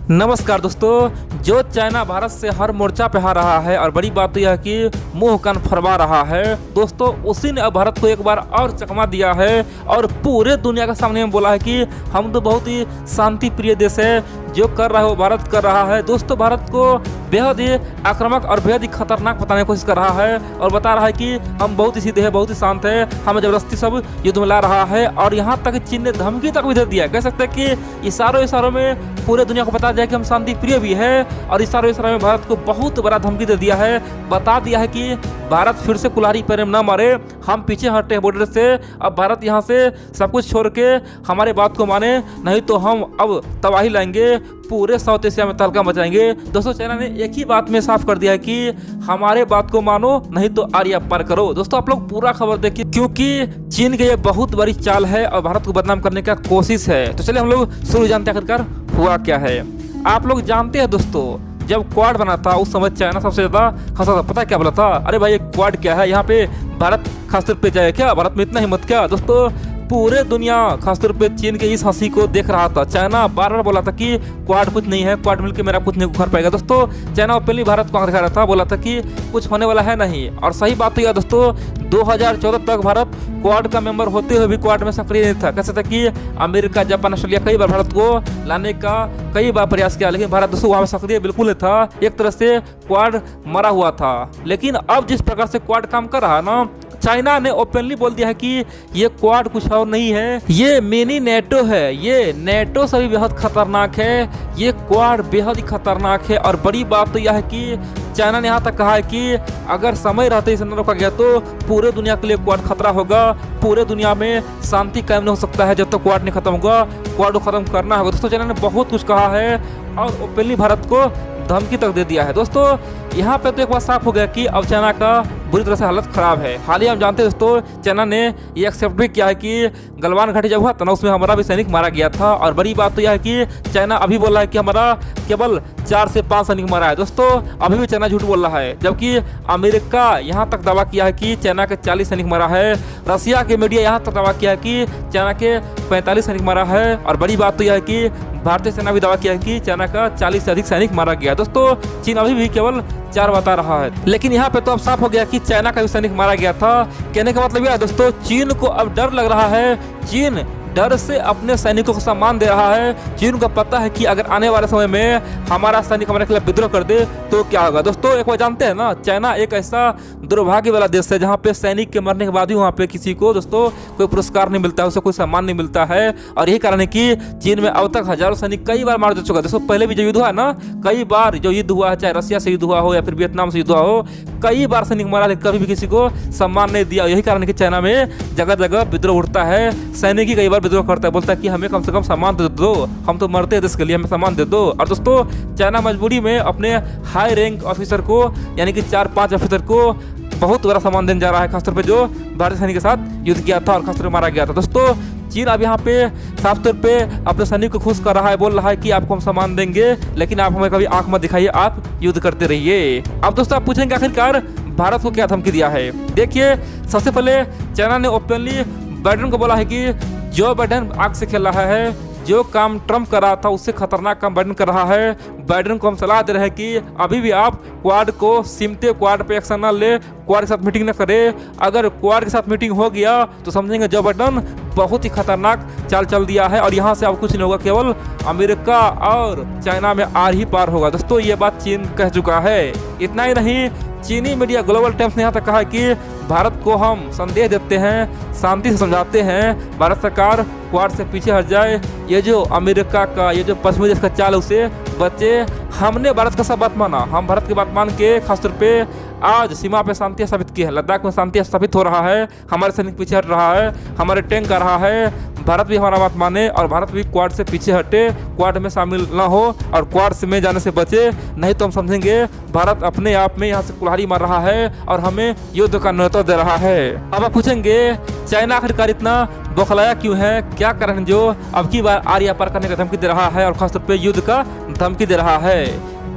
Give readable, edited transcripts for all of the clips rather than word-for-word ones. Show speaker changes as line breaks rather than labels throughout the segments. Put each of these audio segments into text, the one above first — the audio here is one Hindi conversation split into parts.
नमस्कार दोस्तों, जो चाइना भारत से हर मोर्चा पे हार रहा है और बड़ी बात तो यह है कि मुंह कान फरवा रहा है दोस्तों, उसी ने अब भारत को एक बार और चकमा दिया है और पूरे दुनिया के सामने में बोला है कि हम तो बहुत ही शांति प्रिय देश है, जो कर रहा है वो भारत कर रहा है। दोस्तों, भारत को बेहद ही आक्रामक और बेहद ही खतरनाक बताने की कोशिश कर रहा है और बता रहा है कि हम बहुत ही सीधे हैं, बहुत ही शांत है, हमें जबरदस्ती सब युद्ध में ला रहा है। और यहाँ तक चीन ने धमकी तक भी दे दिया, कह सकते हैं कि इशारों में पूरे दुनिया को बता दिया कि हम शांति प्रिय भी है और इशारों में भारत को बहुत बड़ा धमकी दे दिया है, बता दिया है कि भारत फिर से कुल्हाड़ी पैर में न मारे, हम पीछे हटे हैं बॉर्डर से। अब भारत यहाँ से सब कुछ छोड़ के हमारे बात को माने, नहीं तो हम अब तबाही लाएंगे, पूरे साउथ एशिया में तहलका मचाएंगे। दोस्तों, चाइना ने एक ही बात में साफ कर दिया है कि हमारे बात को मानो, नहीं तो आरिया पार करो। दोस्तों, आप लोग पूरा खबर देखिए, क्योंकि चीन की ये बहुत बड़ी चाल है और भारत को बदनाम करने का कोशिश है। तो चलिए हम लोग शुरू जानते हैं आखिरकार हुआ क्या है। आप लोग जानते हैं दोस्तों, जब क्वाड बना था उस समय चाइना सबसे ज्यादा हंसा था। पता है क्या बोला था? अरे भाई, ये क्वाड क्या है, यहाँ पे भारत खासतौर पे जाए क्या? भारत में इतना हिम्मत क्या? दोस्तों, पूरे दुनिया खासतौर पे चीन के इस हंसी को देख रहा था। चाइना बार बार बोला था कि क्वाड कुछ नहीं है, क्वाड मिलकर मेरा कुछ नहीं उखाड़ पाएगा। दोस्तों, चाइना ओपनली भारत को आंख दिखा रहा था, बोला था कि कुछ होने वाला है नहीं। और सही बात तो यह दोस्तों, 2014 तक भारत क्वाड का मेंबर होते हुए भी क्वाड में सक्रिय नहीं था। कह सकते कि अमेरिका, जापान, ऑस्ट्रेलिया कई बार भारत को लाने का कई बार प्रयास किया, लेकिन भारत दोस्तों वहाँ में सक्रिय बिल्कुल नहीं था। एक तरह से क्वाड मरा हुआ था। लेकिन अब जिस प्रकार से क्वाड काम कर रहा है ना, चाइना ने ओपनली बोल दिया है कि ये क्वाड कुछ और नहीं है, ये मिनी नेटो है, ये नेटो से भी बेहद खतरनाक है, ये क्वाड बेहद ही खतरनाक है। और बड़ी बात तो यह है कि चाइना ने यहाँ तक कहा है कि अगर समय रहते इसे न रोका गया तो पूरे दुनिया के लिए क्वाड खतरा होगा, पूरे दुनिया में शांति कायम नहीं हो सकता है जब तक क्वाड नहीं खत्म होगा, क्वाड को खत्म करना होगा। दोस्तों, चाइना ने बहुत कुछ कहा है और ओपनली भारत को धमकी तक दे दिया है। दोस्तों, यहाँ पे तो एक बात साफ हो गया कि अब चाइना का बुरी तरह से हालत खराब है। हाल ही हम जानते हैं दोस्तों, चाइना ने ये एक्सेप्ट भी किया है कि गलवान घाटी जब हुआ था ना, उसमें हमारा भी सैनिक मारा गया था। और बड़ी बात तो यह है कि चाइना अभी बोल रहा है कि हमारा केवल 4 से 5 सैनिक मारा है। दोस्तों, अभी भी चाइना झूठ बोल रहा है, जबकि अमेरिका यहाँ तक दावा किया है कि चाइना के 40 सैनिक मारा है। रसिया के मीडिया यहाँ तक दावा किया है कि चाइना के 45 सैनिक मारा है। और बड़ी बात तो यह है कि भारतीय सेना भी दावा किया है कि चाइना का 40 से अधिक सैनिक मारा गया। दोस्तों, चीन अभी भी केवल 4 बता रहा है, लेकिन यहाँ पे तो अब साफ हो गया कि चाइना का भी सैनिक मारा गया था। कहने का मतलब यह है दोस्तों, चीन को अब डर लग रहा है, चीन डर से अपने सैनिकों को सम्मान दे रहा है। चीन को पता है कि अगर आने वाले समय में हमारा सैनिक हमारे खिलाफ विद्रोह कर दे तो क्या होगा। दोस्तों, एक बार जानते हैं ना, चाइना एक ऐसा दुर्भाग्य वाला देश है जहाँ पे सैनिक के मरने के बाद भी वहाँ पे किसी को दोस्तों कोई पुरस्कार नहीं मिलता है, उसे कोई सम्मान नहीं मिलता है। और यही कारण है कि चीन में अब तक हजारों सैनिक कई बार मार जा चुका है। दोस्तों, पहले भी जो युद्ध हुआ है ना, कई बार जो युद्ध हुआ है, चाहे रसिया से युद्ध हुआ हो या फिर वियतनाम से युद्ध हुआ हो, कई बार सैनिक मारा, लेकिन कभी भी किसी को सम्मान नहीं दिया। यही कारण है कि चाइना में जगह जगह विद्रोह उठता है, सैनिक ही कई बार विद्रोह करता है, बोलता है कि हमें कम से कम सम्मान तो दे दो, हम तो मरते हैं देश के लिए, हमें सम्मान दे दो। और दोस्तों, चाइना मजबूरी में अपने हाई रैंक ऑफिसर को, यानी कि 4-5 ऑफिसर को बहुत बड़ा सम्मान देने जा रहा है, खासतौर पे जो भारतीय सैनिक के साथ युद्ध किया था और खासतौर पे मारा गया था। दोस्तों, चीन अब यहाँ पे साफ तौर पे अपने सैनिक को खुश कर रहा है, बोल रहा है कि आपको हम सम्मान देंगे, लेकिन आप हमें कभी आंख मत दिखाइए, आप युद्ध करते रहिए। अब दोस्तों, आप पूछेंगे आखिरकार भारत को क्या धमकी दिया है। देखिए, सबसे पहले चाइना ने ओपनली बाइडेन को बोला है कि जो बाइडेन आग से खेल रहा है, जो काम ट्रम्प कर रहा था उससे खतरनाक काम बाइडेन कर रहा है। बाइडेन को हम सलाह दे रहे हैं कि अभी भी आप क्वाड को सिमटे, क्वाड पे एक्शन न ले, क्वाड के साथ मीटिंग न करे। अगर क्वाड के साथ मीटिंग हो गया तो समझेंगे जो बाइडेन बहुत ही खतरनाक चाल चल दिया है और यहाँ से अब कुछ नहीं होगा, केवल अमेरिका और चाइना में आर ही पार होगा। दोस्तों, ये बात चीन कह चुका है। इतना ही नहीं, चीनी मीडिया ग्लोबल टाइम्स ने यहाँ तक कहा है कि भारत को हम संदेश देते हैं, शांति से समझाते हैं, भारत सरकार क्वाड से पीछे हट जाए, ये जो अमेरिका का, ये जो पश्चिमी देश का चाल है उसे बचे। हमने भारत का सब बात माना, हम भारत की बात मान के खासतौर पे आज सीमा पे शांति स्थापित की है, लद्दाख में शांति स्थापित हो रहा है, हमारे सैनिक पीछे हट रहा है, हमारे टैंक आ रहा है। भारत भी हमारा बात माने और भारत भी क्वाड से पीछे हटे, क्वाड में शामिल ना हो और क्वाड में जाने से बचे, नहीं तो हम समझेंगे भारत अपने आप में यहाँ से कुल्हाड़ी मार रहा है और हमें युद्ध का न्योता दे रहा है। अब आप पूछेंगे, चाइना आखिरकार इतना बौखलाया क्यों है, क्या कारण जो अब की बार आरिया पार करने का धमकी दे रहा है और खासतौर पे युद्ध का धमकी दे रहा है।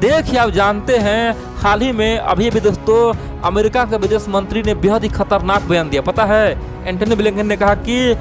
देखिए, आप जानते हैं, हाल ही में अभी भी दोस्तों अमेरिका के विदेश मंत्री ने बेहद ही खतरनाक बयान दिया। पता है, एंटनी ब्लिंकन ने कहा कि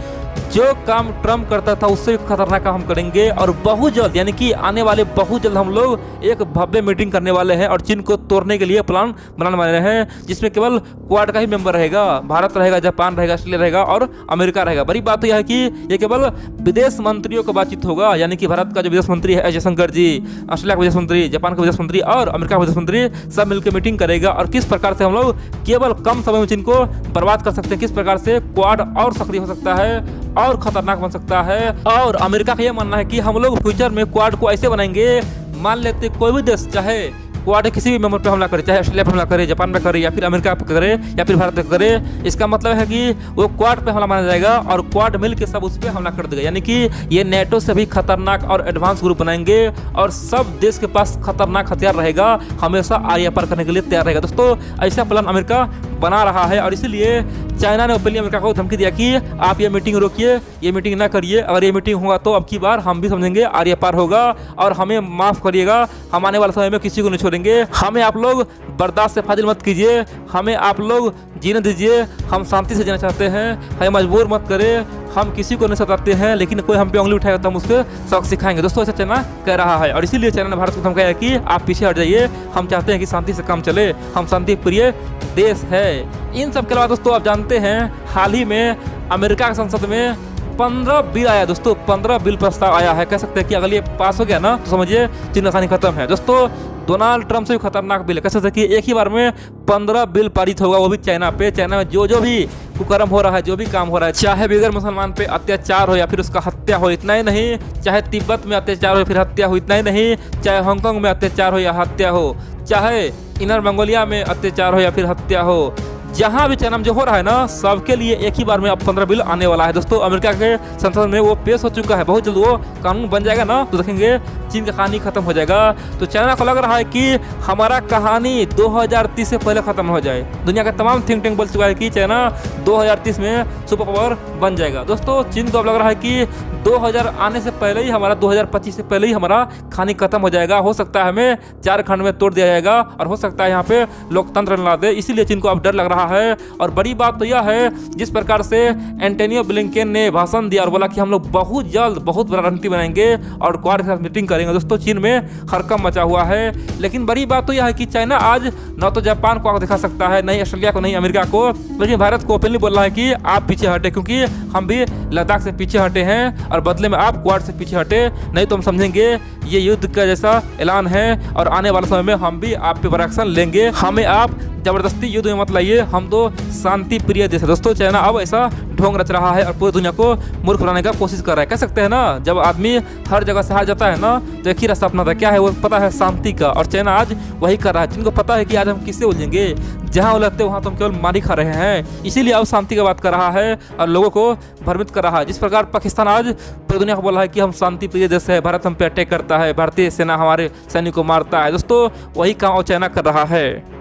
जो काम ट्रम्प करता था उससे भी खतरनाक काम हम करेंगे और बहुत जल्द, यानी कि आने वाले बहुत जल्द हम लोग एक भव्य मीटिंग करने वाले हैं और चीन को तोड़ने के लिए प्लान बनाने वाले हैं, जिसमें केवल क्वाड का ही मेंबर रहेगा। भारत रहेगा, जापान रहेगा, ऑस्ट्रेलिया रहेगा और अमेरिका रहेगा। बड़ी बात तो यह है कि ये केवल विदेश मंत्रियों का बातचीत होगा, यानी कि भारत का जो विदेश मंत्री है जयशंकर जी, ऑस्ट्रेलिया का विदेश मंत्री, जापान का विदेश मंत्री और अमेरिका का विदेश मंत्री सब मिलकर मीटिंग करेगा और किस प्रकार से हम लोग केवल कम समय में चीन को बर्बाद कर सकते हैं, किस प्रकार से क्वाड और सक्रिय हो सकता है और खतरनाक बन सकता है। और अमेरिका का यह मानना है कि हम लोग फ्यूचर में क्वाड को ऐसे बनाएंगे, मान लेते कोई भी देश चाहे क्वाड किसी भी मेंबर पे हमला करे, चाहे ऑस्ट्रेलिया पे हमला करे, जापान पे करे या फिर अमेरिका पे करे या फिर भारत पे करे, इसका मतलब है कि वो क्वाड पे हमला माना जाएगा और क्वाड मिल के सब उस पर हमला कर देगा। यानी कि ये नेटो से भी खतरनाक और एडवांस ग्रुप बनाएंगे और सब देश के पास खतरनाक हथियार रहेगा, हमेशा आर पार करने के लिए तैयार रहेगा। दोस्तों ऐसा प्लान अमेरिका बना रहा है और इसीलिए चाइना ने ओपनली अमेरिका को धमकी दिया कि आप ये मीटिंग रोकिए, ये मीटिंग ना करिए, अगर ये मीटिंग होगा तो अब की बार हम भी समझेंगे आर्य पार होगा और हमें माफ़ करिएगा, हम आने वाले समय में किसी को नहीं छोड़ेंगे, हमें आप लोग बर्दाश्त से फाजिल मत कीजिए, हमें आप लोग जीने दीजिए, हम शांति से जीना चाहते हैं, हमें मजबूर मत करें, हम किसी को नहीं सताते हैं, लेकिन कोई हम पे उंगली उठाएगा तो हम उसके सबक सिखाएंगे। दोस्तों ऐसा चाइना कह रहा है और इसीलिए चाइना ने भारत को धमकाया कि आप पीछे हट जाइए, हम चाहते हैं कि शांति से काम चले, हम शांति प्रिय देश है। इन सब के अलावा दोस्तों आप जानते हैं हाल ही में अमेरिका की संसद में 15 बिल आया। दोस्तों 15 बिल प्रस्ताव आया है, कह सकते हैं कि अगर ये पास हो गया ना तो समझिए चीन आसानी खत्म है। दोस्तों डोनाल्ड ट्रंप से भी खतरनाक बिल है, कह सकते हैं कि एक ही बार में 15 बिल पारित होगा, वो भी चाइना पे। चाइना में जो भी कुकर्म हो रहा है, जो भी काम हो रहा है, चाहे बिगर मुसलमान पे अत्याचार हो या फिर उसका हत्या हो, इतना ही नहीं, चाहे तिब्बत में अत्याचार हो फिर हत्या हो, इतना ही नहीं, चाहे हांगकांग में अत्याचार हो या हत्या हो, चाहे इनर मंगोलिया में अत्याचार हो या फिर हत्या हो, जहां भी चाइना में जो हो रहा है ना, सबके लिए एक ही बार में अब 15 बिल आने वाला है। दोस्तों अमेरिका के संसद में वो पेश हो चुका है, बहुत जल्द वो कानून बन जाएगा ना तो देखेंगे चीन का कहानी खत्म हो जाएगा। तो चाइना को लग रहा है कि हमारा कहानी 2030 से पहले खत्म हो जाए। दुनिया का तमाम थिंक टैंक बोल चुका है कि चाइना 2030 में सुपर पावर बन जाएगा। दोस्तों चीन को अब लग रहा है कि 2000 आने से पहले ही हमारा 2025 से पहले ही हमारा कहानी खत्म हो जाएगा। हो सकता है हमें 4 खंड में तोड़ दिया जाएगा और हो सकता है यहाँ पे लोकतंत्र ला दे, इसीलिए चीन को अब डर लग रहा है। और बड़ी बात तो यह है, जिस प्रकार से एंटोनियो ब्लिंकेन ने भाषण दिया और बोला कि हम लोग बहुत जल्द बहुत बड़ा रणनीति बनाएंगे और क्वाड के साथ मीटिंग करेंगे। दोस्तों चीन में हड़कंप मचा हुआ है। लेकिन बड़ी बात तो यह है कि चाइना आज न तो जापान को दिखा सकता है, नहीं ऑस्ट्रेलिया को, नहीं अमेरिका को, लेकिन भारत को ओपनली बोल रहा है कि आप पीछे हटे, क्योंकि हम भी लद्दाख से पीछे हटे हैं और बदले में आप क्वाड से पीछे हटे, नहीं तो हम समझेंगे ये युद्ध का जैसा ऐलान है और आने वाले समय में हम भी आप पे बड़ा एक्शन लेंगे, हमें आप जबरदस्ती युद्ध में मत लाइए, हम तो शांति प्रिय देश है। दोस्तों चाइना अब ऐसा ढोंग रच रहा है और पूरी दुनिया को मूर्ख बनाने का कोशिश कर रहा है। कह सकते हैं ना, जब आदमी हर जगह से हार जाता है ना तो एक ही रास्ता अपनाता है, क्या है वो पता है, शांति का। और चाइना आज वही कर रहा है। जिनको पता है कि आज हम किससे उलझेंगे, जहाँ उलझते वहाँ तो हम केवल मारी खा रहे हैं, इसीलिए अब शांति की बात कर रहा है और लोगों को भ्रमित कर रहा है। जिस प्रकार पाकिस्तान आज पूरी दुनिया को बोल रहा है कि हम शांति प्रिय देश है, भारत हम पे अटैक करता है, भारतीय सेना हमारे सैनिक को मारता है, दोस्तों वही काम चाइना कर रहा है।